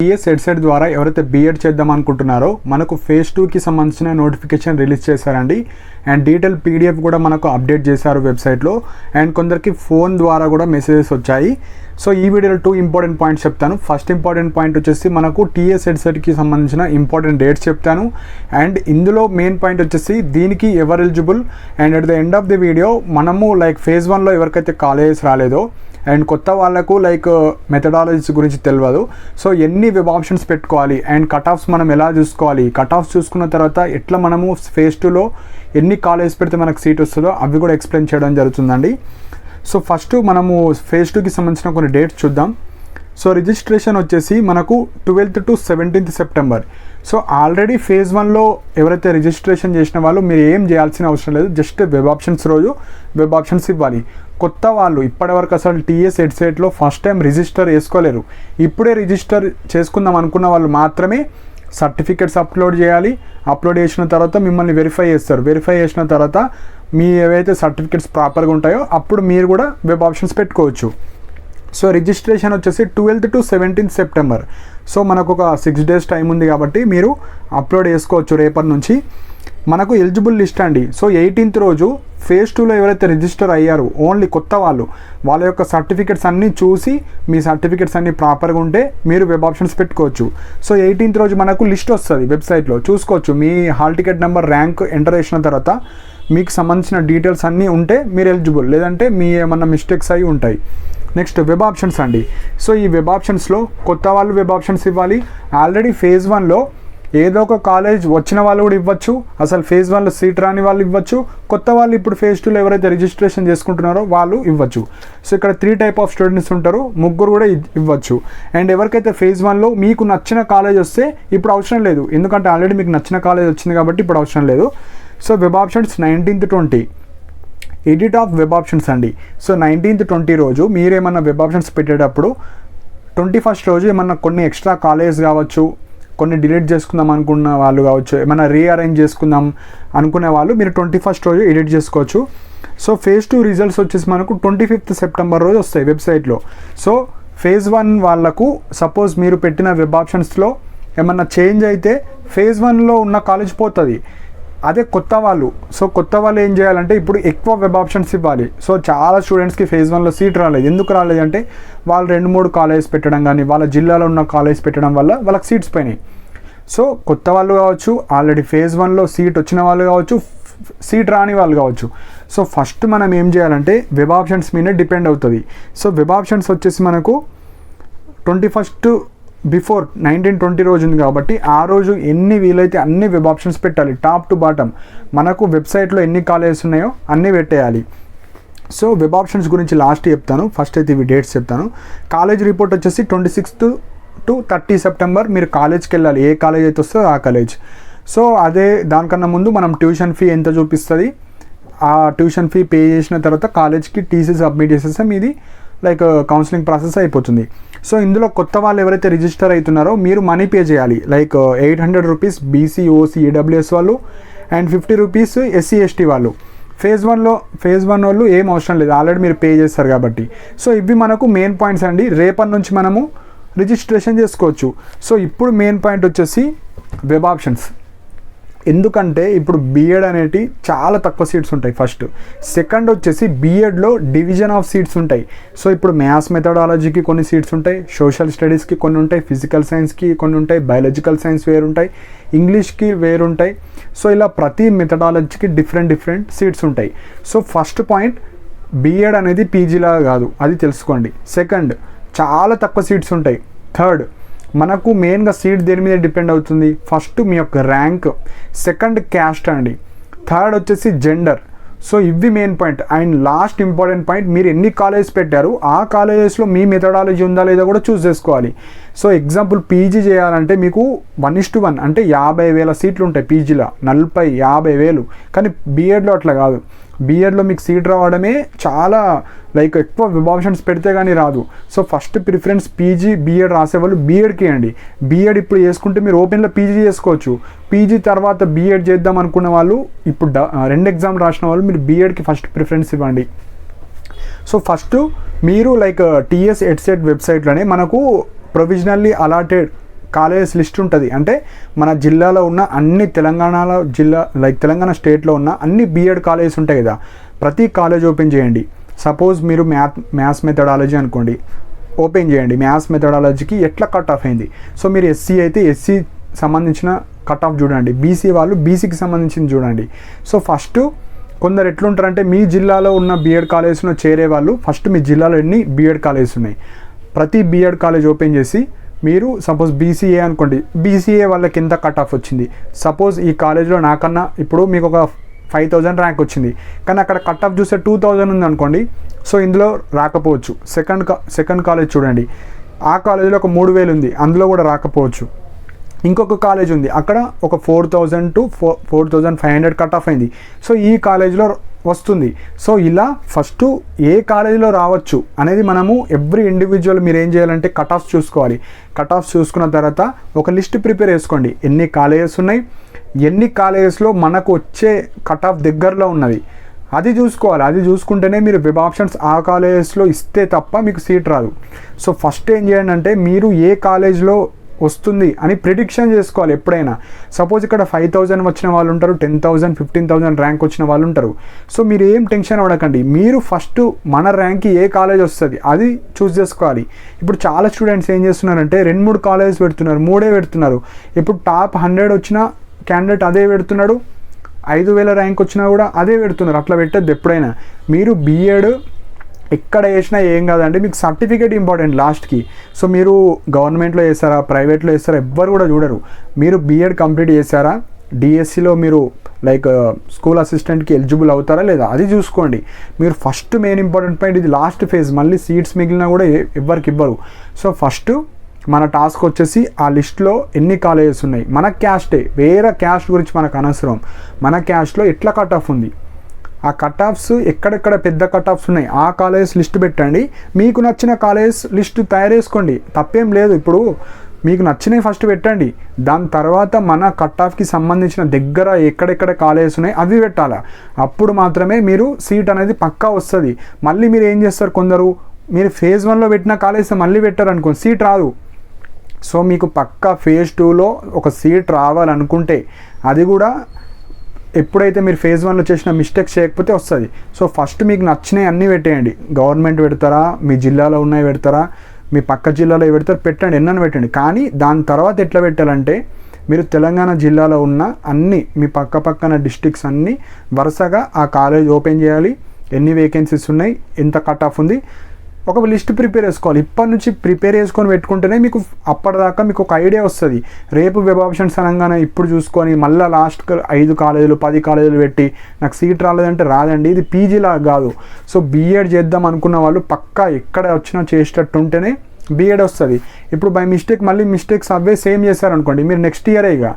TS website ద్వారా ఎవరైతే BEd చేద్దాం అనుకుంటున్నారో మనకు ఫేజ్ 2కి సంబంధించిన నోటిఫికేషన్ రిలీజ్ చేశారండి. అండ్ డీటెయిల్ పీడిఎఫ్ కూడా మనకు అప్డేట్ చేశారు వెబ్సైట్లో. అండ్ కొందరికి ఫోన్ ద్వారా కూడా మెసేజెస్ వచ్చాయి. సో ఈ వీడియోలో 2 ఇంపార్టెంట్ పాయింట్స్ చెప్తాను. ఫస్ట్ ఇంపార్టెంట్ పాయింట్ వచ్చేసి మనకు టీఎస్ వెబ్సైట్కి సంబంధించిన ఇంపార్టెంట్ డేట్స్ చెప్తాను. అండ్ ఇందులో మెయిన్ పాయింట్ వచ్చేసి దీనికి ఎవరు eligible, and at the end of the video మనము లైక్ ఫేజ్ 1లో ఎవరికైతే కాలేజెస్ రాలేదో అండ్ కొత్త వాళ్ళకు లైక్ మెథడాలజీస్ గురించి తెలియదు, సో ఎన్ని వెబ్ ఆప్షన్స్ పెట్టుకోవాలి అండ్ కట్ ఆఫ్స్ మనం ఎలా చూసుకోవాలి, కట్ ఆఫ్స్ చూసుకున్న తర్వాత ఎట్లా మనము ఫేజ్ 2లో ఎన్ని కాలేజెస్ పెడితే మనకు సీట్ వస్తుందో అవి కూడా ఎక్స్ప్లెయిన్ చేయడం జరుగుతుందండి. సో ఫస్ట్ మనము ఫేజ్ 2కి సంబంధించిన కొన్ని డేట్స్ చూద్దాం. సో రిజిస్ట్రేషన్ వచ్చేసి మనకు 12th to 17th September. So already phase 1లో ఎవరైతే రిజిస్ట్రేషన్ చేసిన వాళ్ళు మీరు ఏం చేయాల్సిన అవసరం లేదు, జస్ట్ వెబ్ ఆప్షన్స్ రోజు వెబ్ ఆప్షన్స్ ఇవ్వాలి. కొత్త వాళ్ళు ఇప్పటివరకు అసలు టీఎస్ వెబ్సైట్లో ఫస్ట్ టైం రిజిస్టర్ చేసుకోలేరు. ఇప్పుడే రిజిస్టర్ చేసుకుందాం అనుకున్న వాళ్ళు మాత్రమే సర్టిఫికెట్స్ అప్లోడ్ చేయాలి. అప్లోడ్ చేసిన తర్వాత మిమ్మల్ని వెరిఫై చేస్తారు. వెరిఫై చేసిన తర్వాత మీ ఏవైతే సర్టిఫికెట్స్ ప్రాపర్గా ఉంటాయో అప్పుడు మీరు కూడా వెబ్ ఆప్షన్స్ పెట్టుకోవచ్చు. సో రిజిస్ట్రేషన్ వచ్చేసి 12th to 17th September. So మనకు ఒక 6 days టైం ఉంది కాబట్టి మీరు అప్లోడ్ చేసుకోవచ్చు రేపటి నుంచి. మనకు ఎలిజిబుల్ లిస్ట్ అండి. సో 18th రోజు ఫేజ్ 2లో ఎవరైతే రిజిస్టర్ అయ్యారు ఓన్లీ కొత్త వాళ్ళు, వాళ్ళ యొక్క సర్టిఫికెట్స్ అన్నీ చూసి మీ సర్టిఫికెట్స్ అన్నీ ప్రాపర్గా ఉంటే మీరు వెబ్ ఆప్షన్స్ పెట్టుకోవచ్చు. సో 18th రోజు మనకు లిస్ట్ వస్తుంది వెబ్సైట్లో, చూసుకోవచ్చు. మీ hall ticket number rank enter చేసిన తర్వాత మీకు సంబంధించిన డీటెయిల్స్ అన్నీ ఉంటే మీరు ఎలిజిబుల్, లేదంటే మీ ఏమన్నా మిస్టేక్స్ అయి ఉంటాయి. నెక్స్ట్ వెబ్ ఆప్షన్స్ అండి. సో ఈ వెబ్ ఆప్షన్స్లో కొత్త వాళ్ళు వెబ్ ఆప్షన్స్ ఇవ్వాలి. ఆల్రెడీ ఫేజ్ 1లో ఏదో ఒక కాలేజ్ వచ్చిన వాళ్ళు కూడా ఇవ్వచ్చు, అసలు ఫేజ్ 1లో సీట్ రాని వాళ్ళు ఇవ్వచ్చు. కొత్త వాళ్ళు ఇప్పుడు ఫేజ్ 2లో ఎవరైతే రిజిస్ట్రేషన్ చేసుకుంటున్నారో వాళ్ళు ఇవ్వచ్చు. సో ఇక్కడ 3 type ఆఫ్ స్టూడెంట్స్ ఉంటారు, ముగ్గురు కూడా ఇవ్వచ్చు. అండ్ ఎవరికైతే ఫేజ్ 1లో మీకు నచ్చిన కాలేజ్ వస్తే ఇప్పుడు అవసరం లేదు, ఎందుకంటే ఆల్రెడీ మీకు నచ్చిన కాలేజ్ వచ్చింది కాబట్టి ఇప్పుడు అవసరం లేదు. So web options 19th 20 edit of web options అండి. సో 19th 20 రోజు మీరు ఏమన్నా వెబ్ ఆప్షన్స్ పెట్టేటప్పుడు 21st రోజు ఏమన్నా కొన్ని ఎక్స్ట్రా కాలేజ్ కావచ్చు, కొన్ని డిలీట్ చేసుకుందాం అనుకున్న వాళ్ళు కావచ్చు, ఏమైనా రీఅరేంజ్ చేసుకుందాం అనుకునే వాళ్ళు మీరు 21st రోజు ఎడిట్ చేసుకోవచ్చు. సో ఫేజ్ 2 రిజల్ట్స్ వచ్చేసి మనకు 25th సెప్టెంబర్ రోజు వస్తాయి వెబ్సైట్లో. సో ఫేజ్ 1 వాళ్ళకు సపోజ్ మీరు పెట్టిన వెబ్ ఆప్షన్స్లో ఏమన్నా చేంజ్ అయితే ఫేజ్ 1లో ఉన్న కాలేజ్ పోతుంది. అదే కొత్త వాళ్ళు, సో కొత్త వాళ్ళు ఏం చేయాలంటే ఇప్పుడు ఎక్కువ వెబ్ ఆప్షన్స్ ఇవ్వాలి. సో చాలా స్టూడెంట్స్కి ఫేజ్ 1లో సీట్ రాలేదు. ఎందుకు రాలేదంటే వాళ్ళు 2-3 కాలేజ్ పెట్టడం కానీ వాళ్ళ జిల్లాలో ఉన్న కాలేజ్ పెట్టడం వల్ల వాళ్ళకి సీట్స్ పోయినాయి. సో కొత్త వాళ్ళు కావచ్చు, ఆల్రెడీ ఫేజ్ 1లో సీట్ వచ్చిన వాళ్ళు కావచ్చు, సీట్ రాని వాళ్ళు కావచ్చు. సో ఫస్ట్ మనం ఏం చేయాలంటే వెబ్ ఆప్షన్స్ మీదే డిపెండ్ అవుతుంది. సో వెబ్ ఆప్షన్స్ వచ్చేసి మనకు 21st బిఫోర్ 19-20 రోజు ఉంది కాబట్టి ఆ రోజు ఎన్ని వీలైతే అన్ని వెబ్ ఆప్షన్స్ పెట్టాలి, టాప్ టు బాటమ్. మనకు వెబ్సైట్లో ఎన్ని కాలేజెస్ ఉన్నాయో అన్నీ పెట్టేయాలి. సో వెబ్ ఆప్షన్స్ గురించి లాస్ట్ చెప్తాను, ఫస్ట్ అయితే ఇవి డేట్స్ చెప్తాను. కాలేజ్ రిపోర్ట్ వచ్చేసి 26th to 30 సెప్టెంబర్ మీరు కాలేజ్కి వెళ్ళాలి, ఏ కాలేజ్ అయితే వస్తుందో ఆ కాలేజ్. సో అదే దానికన్నా ముందు మనం ట్యూషన్ ఫీ ఎంత చూపిస్తుంది, ఆ ట్యూషన్ ఫీ పే చేసిన తర్వాత కాలేజ్కి టీసీ సబ్మిట్ చేసేస్తే మీది లైక్ కౌన్సిలింగ్ ప్రాసెస్ అయిపోతుంది. సో ఇందులో కొత్త వాళ్ళు ఎవరైతే రిజిస్టర్ అవుతున్నారో మీరు మనీ పే చేయాలి. Like 800 rupees BC OC EWS వాళ్ళు అండ్ 50 రూపీస్ ఎస్సీ ఎస్టీ వాళ్ళు. ఫేజ్ 1 వాళ్ళు ఏం అవసరం లేదు, ఆల్రెడీ మీరు పే చేస్తారు కాబట్టి. సో ఇవి మనకు మెయిన్ పాయింట్స్ అండి. రేపటి నుంచి మనము రిజిస్ట్రేషన్ చేసుకోవచ్చు. సో ఇప్పుడు మెయిన్ పాయింట్ వచ్చేసి వెబ్ ఆప్షన్స్. ఎందుకంటే ఇప్పుడు బీఎడ్ అనేటి చాలా తక్కువ సీట్స్ ఉంటాయి ఫస్ట్. సెకండ్ వచ్చేసి బీఎడ్లో డివిజన్ ఆఫ్ సీట్స్ ఉంటాయి. సో ఇప్పుడు మ్యాథ్స్ మెథడాలజీకి కొన్ని సీట్స్ ఉంటాయి, సోషల్ స్టడీస్కి కొన్ని ఉంటాయి, ఫిజికల్ సైన్స్కి కొన్ని ఉంటాయి, బయాలజికల్ సైన్స్ వేరుంటాయి, ఇంగ్లీష్కి వేరుంటాయి. సో ఇలా ప్రతి మెథడాలజీకి డిఫరెంట్ సీట్స్ ఉంటాయి. సో ఫస్ట్ పాయింట్, బీఎడ్ అనేది పీజీలాగా కాదు, అది తెలుసుకోండి. సెకండ్, చాలా తక్కువ సీట్స్ ఉంటాయి. థర్డ్, మనకు మెయిన్గా సీట్ దేని మీద డిపెండ్ అవుతుంది, ఫస్ట్ మీ యొక్క ర్యాంక్, సెకండ్ క్యాస్ట్ అండి, థర్డ్ వచ్చేసి జెండర్. సో ఇవి main point. And last important point, మీరు ఎన్ని కాలేజెస్ పెట్టారు ఆ కాలేజెస్లో మీ మెథడాలజీ ఉందా లేదా కూడా చూస్ చేసుకోవాలి. సో ఎగ్జాంపుల్ పీజీ చేయాలంటే మీకు 1:1 అంటే 50,000 సీట్లు ఉంటాయి పీజీలో, 40,000-50,000. కానీ బీఎడ్లో అట్లా కాదు. బీఎడ్లో మీకు సీట్ రావడమే చాలా లైక్ ఎక్కువ వెబ్ ఆప్షన్స్ పెడితే కానీ రాదు. So first preference PG BEd రాసేవాళ్ళు బీఎడ్కి ఇవ్వండి. బీఎడ్ ఇప్పుడు చేసుకుంటే మీరు ఓపెన్లో పీజీ చేసుకోవచ్చు. పీజీ తర్వాత బీఎడ్ చేద్దాం అనుకున్న వాళ్ళు ఇప్పుడు 2 ఎగ్జామ్ రాసిన వాళ్ళు మీరు బీఎడ్కి ఫస్ట్ ప్రిఫరెన్స్ ఇవ్వండి. సో ఫస్ట్ మీరు లైక్ టీఎస్ ఎడ్సెట్ వెబ్సైట్లోనే మనకు ప్రొవిజనల్లీ అలాటెడ్ కాలేజెస్ లిస్ట్ ఉంటుంది. అంటే మన జిల్లాలో ఉన్న అన్ని తెలంగాణలో తెలంగాణ స్టేట్లో ఉన్న అన్ని బీఎడ్ కాలేజెస్ ఉంటాయి కదా, ప్రతి కాలేజ్ ఓపెన్ చేయండి. సపోజ్ మీరు మ్యాథ్స్ మెథడాలజీ అనుకోండి, ఓపెన్ చేయండి. మ్యాథ్స్ మెథడాలజీకి ఎట్లా కట్ ఆఫ్ అయింది. సో మీరు ఎస్సీ అయితే ఎస్సీ సంబంధించిన కట్ ఆఫ్ చూడండి, బీసీ వాళ్ళు బీసీకి సంబంధించింది చూడండి. సో ఫస్ట్ కొందరు ఎట్లుంటారంటే మీ జిల్లాలో ఉన్న బీఎడ్ కాలేజ్లో చేరే వాళ్ళు ఫస్ట్ మీ జిల్లాలో ఎన్ని బీఎడ్ కాలేజెస్ ఉన్నాయి, ప్రతి బీఎడ్ కాలేజ్ ఓపెన్ చేసి మీరు సపోజ్ బీసీఏ అనుకోండి, బీసీఏ వాళ్ళకి ఎంత కట్ ఆఫ్ వచ్చింది. సపోజ్ ఈ కాలేజ్లో నాకన్నా ఇప్పుడు మీకు ఒక 5000 ర్యాంక్ వచ్చింది, కానీ అక్కడ కట్ ఆఫ్ చూస్తే 2000 ఉంది అనుకోండి. సో ఇందులో రాకపోవచ్చు. సెకండ్ కాలేజ్ చూడండి, ఆ కాలేజీలో ఒక 3000 ఉంది, అందులో కూడా రాకపోవచ్చు. ఇంకొక కాలేజ్ ఉంది, అక్కడ ఒక 4000 to 4500 కట్ ఆఫ్ అయింది. సో ఈ కాలేజ్లో వస్తుంది. సో ఇలా ఫస్ట్ ఏ కాలేజీలో రావచ్చు అనేది మనము ఎవ్రీ ఇండివిజువల్ మీరు ఏం చేయాలంటే కట్ ఆఫ్స్ చూసుకోవాలి. కట్ ఆఫ్స్ చూసుకున్న తర్వాత ఒక లిస్ట్ ప్రిపేర్ చేసుకోండి, ఎన్ని కాలేజెస్ ఉన్నాయి, ఎన్ని కాలేజెస్లో మనకు వచ్చే కట్ ఆఫ్ దగ్గరలో ఉన్నది అది చూసుకోవాలి. అది చూసుకుంటేనే మీరు వెబ్ ఆప్షన్స్ ఆ కాలేజెస్లో ఇస్తే తప్ప మీకు సీట్ రాదు. సో ఫస్ట్ ఏం చేయండి అంటే మీరు ఏ కాలేజ్లో వస్తుంది అని ప్రిడిక్షన్ చేసుకోవాలి ఎప్పుడైనా. సపోజ్ ఇక్కడ 5000 వచ్చిన వాళ్ళు ఉంటారు, 10,000 15,000 ర్యాంక్ వచ్చిన వాళ్ళు ఉంటారు. సో మీరు ఏం టెన్షన్ పడకండి, మీరు ఫస్ట్ మన ర్యాంక్కి ఏ కాలేజ్ వస్తుంది అది చూస్ చేసుకోవాలి. ఇప్పుడు చాలా స్టూడెంట్స్ ఏం చేస్తున్నారంటే 2-3 కాలేజెస్ పెడుతున్నారు, 3 పెడుతున్నారు. ఇప్పుడు టాప్ 100 వచ్చిన క్యాండిడేట్ అదే పెడుతున్నాడు, 5000 ర్యాంక్ వచ్చినా కూడా అదే పెడుతున్నారు. అట్లా పెట్టద్దు ఎప్పుడైనా. మీరు బీఎడ్ ఎక్కడ వేసినా ఏం కాదండి, మీకు సర్టిఫికేట్ ఇంపార్టెంట్ లాస్ట్కి. సో మీరు గవర్నమెంట్లో చేస్తారా ప్రైవేట్లో చేస్తారా ఎవ్వరు కూడా చూడరు. మీరు బీఎడ్ కంప్లీట్ చేశారా, డిఎస్సిలో మీరు స్కూల్ అసిస్టెంట్కి ఎలిజిబుల్ అవుతారా లేదా అది చూసుకోండి. మీరు ఫస్ట్ మెయిన్ ఇంపార్టెంట్ పాయింట్ ఇది లాస్ట్ ఫేజ్, మళ్ళీ సీట్స్ మిగిలినా కూడా ఎవ్వరికి ఇవ్వరు. సో ఫస్ట్ మన టాస్క్ వచ్చేసి ఆ లిస్ట్లో ఎన్ని కాలేజెస్ ఉన్నాయి, మన క్యాస్టే, వేరే క్యాస్ట్ గురించి మనకు అనవసరం, మన క్యాస్ట్లో ఎట్లా కట్ ఆఫ్ ఉంది, ఆ కట్ ఆఫ్స్ ఎక్కడెక్కడ పెద్ద కట్ ఆఫ్స్ ఉన్నాయి ఆ కాలేజెస్ లిస్ట్ పెట్టండి. మీకు నచ్చిన కాలేజెస్ లిస్ట్ తయారు చేసుకోండి, తప్పేం లేదు. ఇప్పుడు మీకు నచ్చినవి ఫస్ట్ పెట్టండి, దాని తర్వాత మన కట్ ఆఫ్కి సంబంధించిన దగ్గర ఎక్కడెక్కడ కాలేజెస్ ఉన్నాయి అవి పెట్టాలా. అప్పుడు మాత్రమే మీరు సీట్ అనేది పక్కా వస్తుంది. మళ్ళీ మీరు ఏం చేస్తారు, కొందరు మీరు ఫేజ్ 1లో పెట్టిన కాలేజ్ మళ్ళీ పెట్టారు అనుకోండి, సీట్ రాదు. సో మీకు పక్కా ఫేజ్ 2లో ఒక సీట్ రావాలనుకుంటే అది కూడా ఎప్పుడైతే మీరు ఫేజ్ 1లో చేసిన మిస్టేక్స్ చేయకపోతే వస్తుంది. సో ఫస్ట్ మీకు నచ్చినవి అన్నీ పెట్టేయండి. గవర్నమెంట్ పెడతారా, మీ జిల్లాలో ఉన్నాయి పెడతారా, మీ పక్క జిల్లాలో పెడతారు, పెట్టండి, ఎన్నని పెట్టండి. కానీ దాని తర్వాత ఎట్లా పెట్టాలంటే మీరు తెలంగాణ జిల్లాలో ఉన్న అన్ని మీ పక్కన డిస్ట్రిక్ట్స్ అన్నీ వరుసగా ఆ కాలేజ్ ఓపెన్ చేయాలి, ఎన్ని వేకెన్సీస్ ఉన్నాయి, ఎంత కట్ ఆఫ్ ఉంది, ఒక లిస్ట్ ప్రిపేర్ చేసుకోవాలి. ఇప్పటి నుంచి ప్రిపేర్ చేసుకొని పెట్టుకుంటేనే మీకు అప్పటిదాకా మీకు ఒక ఐడియా వస్తుంది. రేపు వెబ్ ఆప్షన్స్ అనగానే ఇప్పుడు చూసుకొని మళ్ళీ లాస్ట్ 5 కాలేజీలు 10 కాలేజీలు పెట్టి నాకు సీట్ రాలేదంటే రాదండి, ఇది పీజీలా కాదు. సో బీఎడ్ చేద్దాం అనుకున్న వాళ్ళు పక్కా ఎక్కడ వచ్చినా చేసేటట్టు ఉంటేనే బీఎడ్ వస్తుంది. ఇప్పుడు బై మిస్టేక్ మళ్ళీ మిస్టేక్స్ అవే సేమ్ చేశారనుకోండి, మీరు నెక్స్ట్ ఇయరే ఇక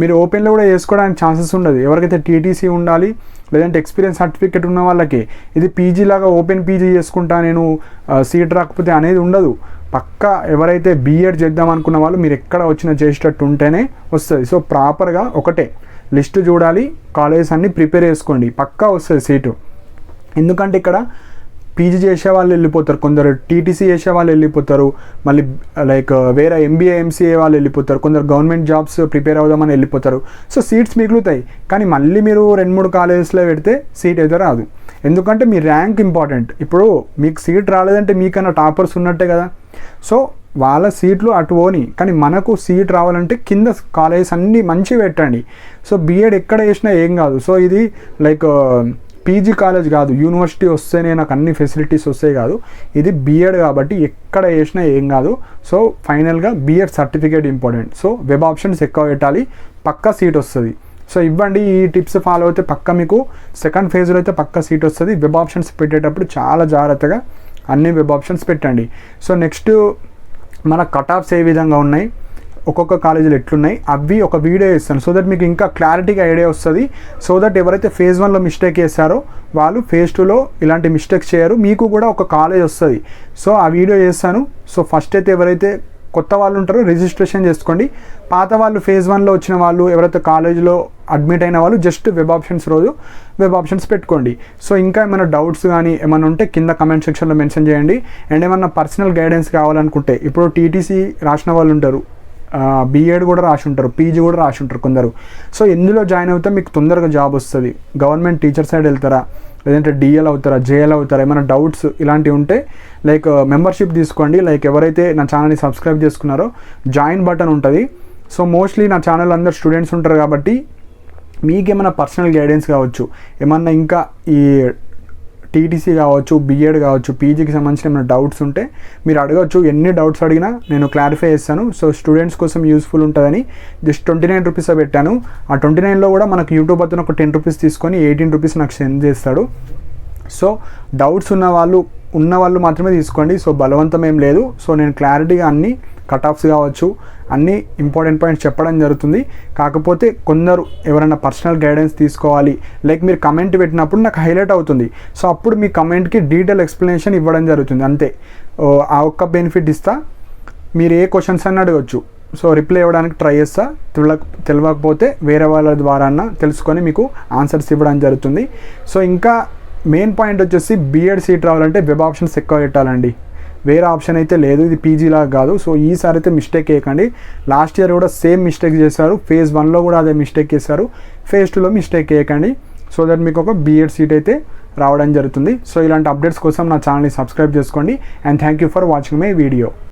మీరు ఓపెన్లో కూడా చేసుకోవడానికి ఛాన్సెస్ ఉండదు. ఎవరికైతే టీటీసీ ఉండాలి లేదంటే ఎక్స్పీరియన్స్ సర్టిఫికేట్ ఉన్న వాళ్ళకి ఇది పీజీ లాగా ఓపెన్ పీజీ చేసుకుంటా నేను సీట్ రాకపోతే అనేది ఉండదు. పక్కా ఎవరైతే బీఎడ్ చేద్దాం అనుకున్న వాళ్ళు మీరు ఎక్కడ వచ్చినా చేసేటట్టు ఉంటేనే వస్తుంది. సో ప్రాపర్గా ఒకటే లిస్ట్ చూడాలి, కాలేజెస్ అన్నీ ప్రిపేర్ చేసుకోండి, పక్కా వస్తుంది సీటు. ఎందుకంటే ఇక్కడ పీజీ చేసే వాళ్ళు వెళ్ళిపోతారు, కొందరు టీటీసీ చేసే వాళ్ళు వెళ్ళిపోతారు, మళ్ళీ వేరే ఎంబీఏ ఎంసీఏ వాళ్ళు వెళ్ళిపోతారు, కొందరు గవర్నమెంట్ జాబ్స్ ప్రిపేర్ అవుదామని వెళ్ళిపోతారు. సో సీట్స్ మిగులుతాయి, కానీ మళ్ళీ మీరు 2-3 కాలేజెస్లో పెడితే సీట్ అయితే రాదు. ఎందుకంటే మీ ర్యాంక్ ఇంపార్టెంట్. ఇప్పుడు మీకు సీట్ రాలేదంటే మీకన్నా టాపర్స్ ఉన్నట్టే కదా. సో వాళ్ళ సీట్లు అటు పోని, కానీ మనకు సీట్ రావాలంటే కింద కాలేజెస్ అన్నీ మంచిగా పెట్టండి. సో బీఎడ్ ఎక్కడ చేసినా ఏం కాదు. సో ఇది పీజీ కాలేజ్ కాదు, యూనివర్సిటీ వస్తేనే నాకు అన్ని ఫెసిలిటీస్ వస్తాయి కాదు, ఇది బీఎడ్ కాబట్టి ఎక్కడ చేసినా ఏం కాదు. సో ఫైనల్గా BEd certificate important. So web options ఎక్కువ పెట్టాలి, పక్కా సీట్ వస్తుంది. సో ఇవ్వండి, ఈ టిప్స్ ఫాలో అయితే పక్కా మీకు సెకండ్ ఫేజ్లో అయితే పక్కా సీట్ వస్తుంది. వెబ్ ఆప్షన్స్ పెట్టేటప్పుడు చాలా జాగ్రత్తగా అన్ని వెబ్ ఆప్షన్స్ పెట్టండి. సో నెక్స్ట్ మన కట్ ఆఫ్స్ ఏ విధంగా ఉన్నాయి, ఒక్కొక్క కాలేజీలు ఎట్లున్నాయి అవి ఒక వీడియో చేస్తాను. సో దట్ మీకు ఇంకా క్లారిటీగా ఐడియా వస్తుంది. సో దట్ ఎవరైతే ఫేజ్ 1లో మిస్టేక్ చేస్తారో వాళ్ళు ఫేజ్ 2లో ఇలాంటి మిస్టేక్స్ చేయరు, మీకు కూడా ఒక కాలేజ్ వస్తుంది. సో ఆ వీడియో చేస్తాను. సో ఫస్ట్ అయితే ఎవరైతే కొత్త వాళ్ళు ఉంటారో రిజిస్ట్రేషన్ చేసుకోండి. పాత వాళ్ళు ఫేజ్ 1లో వచ్చిన వాళ్ళు ఎవరైతే కాలేజీలో అడ్మిట్ అయిన వాళ్ళు జస్ట్ వెబ్ ఆప్షన్స్ రోజు వెబ్ ఆప్షన్స్ పెట్టుకోండి. సో ఇంకా ఏమైనా డౌట్స్ కానీ ఏమైనా ఉంటే కింద కమెంట్ సెక్షన్లో మెన్షన్ చేయండి. అండ్ ఏమన్నా పర్సనల్ గైడెన్స్ కావాలనుకుంటే ఇప్పుడు టీటీసీ రాసిన వాళ్ళు ఉంటారు, బీఎడ్ కూడా రాసి ఉంటారు, పీజీ కూడా రాసి ఉంటారు కొందరు. సో ఎందులో జాయిన్ అవుతే మీకు తొందరగా జాబ్ వస్తుంది? గవర్నమెంట్ టీచర్ సైడ్ వెళ్తారా, లేదంటే డిఎల్ అవుతారా, జేఎల్ అవుతారా? ఏమైనా డౌట్స్ ఇలాంటివి ఉంటే లైక్ మెంబర్షిప్ తీసుకోండి. లైక్ ఎవరైతే నా ఛానల్ని సబ్స్క్రైబ్ చేసుకున్నారో జాయిన్ బటన్ ఉంటుంది. సో మోస్ట్లీ నా ఛానల్ అందరు స్టూడెంట్స్ ఉంటారు కాబట్టి మీకేమైనా పర్సనల్ గైడెన్స్ కావచ్చు, ఏమన్నా ఇంకా ఈ టీటీసీ కావచ్చు, బీఎడ్ కావచ్చు, పీజీకి సంబంధించిన ఏమైనా డౌట్స్ ఉంటే మీరు అడగవచ్చు. ఎన్ని డౌట్స్ అడిగినా నేను క్లారిఫై చేస్తాను. సో స్టూడెంట్స్ కోసం యూస్ఫుల్ ఉంటుందని జస్ట్ 29 రూపీస్ పెట్టాను. ఆ 29లో కూడా మనకు యూట్యూబ్ అతను ఒక 10 రూపీస్ తీసుకొని 18 రూపీస్ నాకు సెండ్ చేస్తాడు. సో డౌట్స్ ఉన్న వాళ్ళు మాత్రమే తీసుకోండి. సో బలవంతం ఏం లేదు. సో నేను క్లారిటీగా అన్ని కట్ ఆఫ్స్ కావచ్చు, అన్ని ఇంపార్టెంట్ పాయింట్స్ చెప్పడం జరుగుతుంది. కాకపోతే కొందరు ఎవరైనా పర్సనల్ గైడెన్స్ తీసుకోవాలి, లైక్ మీరు కమెంట్ పెట్టినప్పుడు నాకు హైలైట్ అవుతుంది. సో అప్పుడు మీ కమెంట్కి డీటెయిల్ ఎక్స్ప్లెనేషన్ ఇవ్వడం జరుగుతుంది అంతే. ఆ ఒక్క బెనిఫిట్ ఇస్తా. మీరు ఏ క్వశ్చన్స్ అన్నీ అడగచ్చు. సో రిప్లై ఇవ్వడానికి ట్రై చేస్తా. తెలియకపోతే వేరే వాళ్ళ ద్వారా తెలుసుకొని మీకు ఆన్సర్స్ ఇవ్వడం జరుగుతుంది. సో ఇంకా మెయిన్ పాయింట్ వచ్చేసి బీఎడ్ సీట్ రావాలంటే వెబ్ ఆప్షన్స్ ఎక్కువ పెట్టాలండి. వేరే ఆప్షన్ అయితే లేదు. ఇది పీజీలాగా కాదు. సో ఈసారి అయితే మిస్టేక్ చేయకండి. లాస్ట్ ఇయర్ కూడా సేమ్ మిస్టేక్ చేశారు. ఫేజ్ 1లో కూడా అదే మిస్టేక్ చేశారు. ఫేజ్ 2లో మిస్టేక్ చేయకండి. సో దట్ మీకు ఒక బీఎడ్ సీట్ అయితే రావడం జరుగుతుంది. సో ఇలాంటి అప్డేట్స్ కోసం నా ఛానల్ని సబ్స్క్రైబ్ చేసుకోండి. And thank you for watching my video.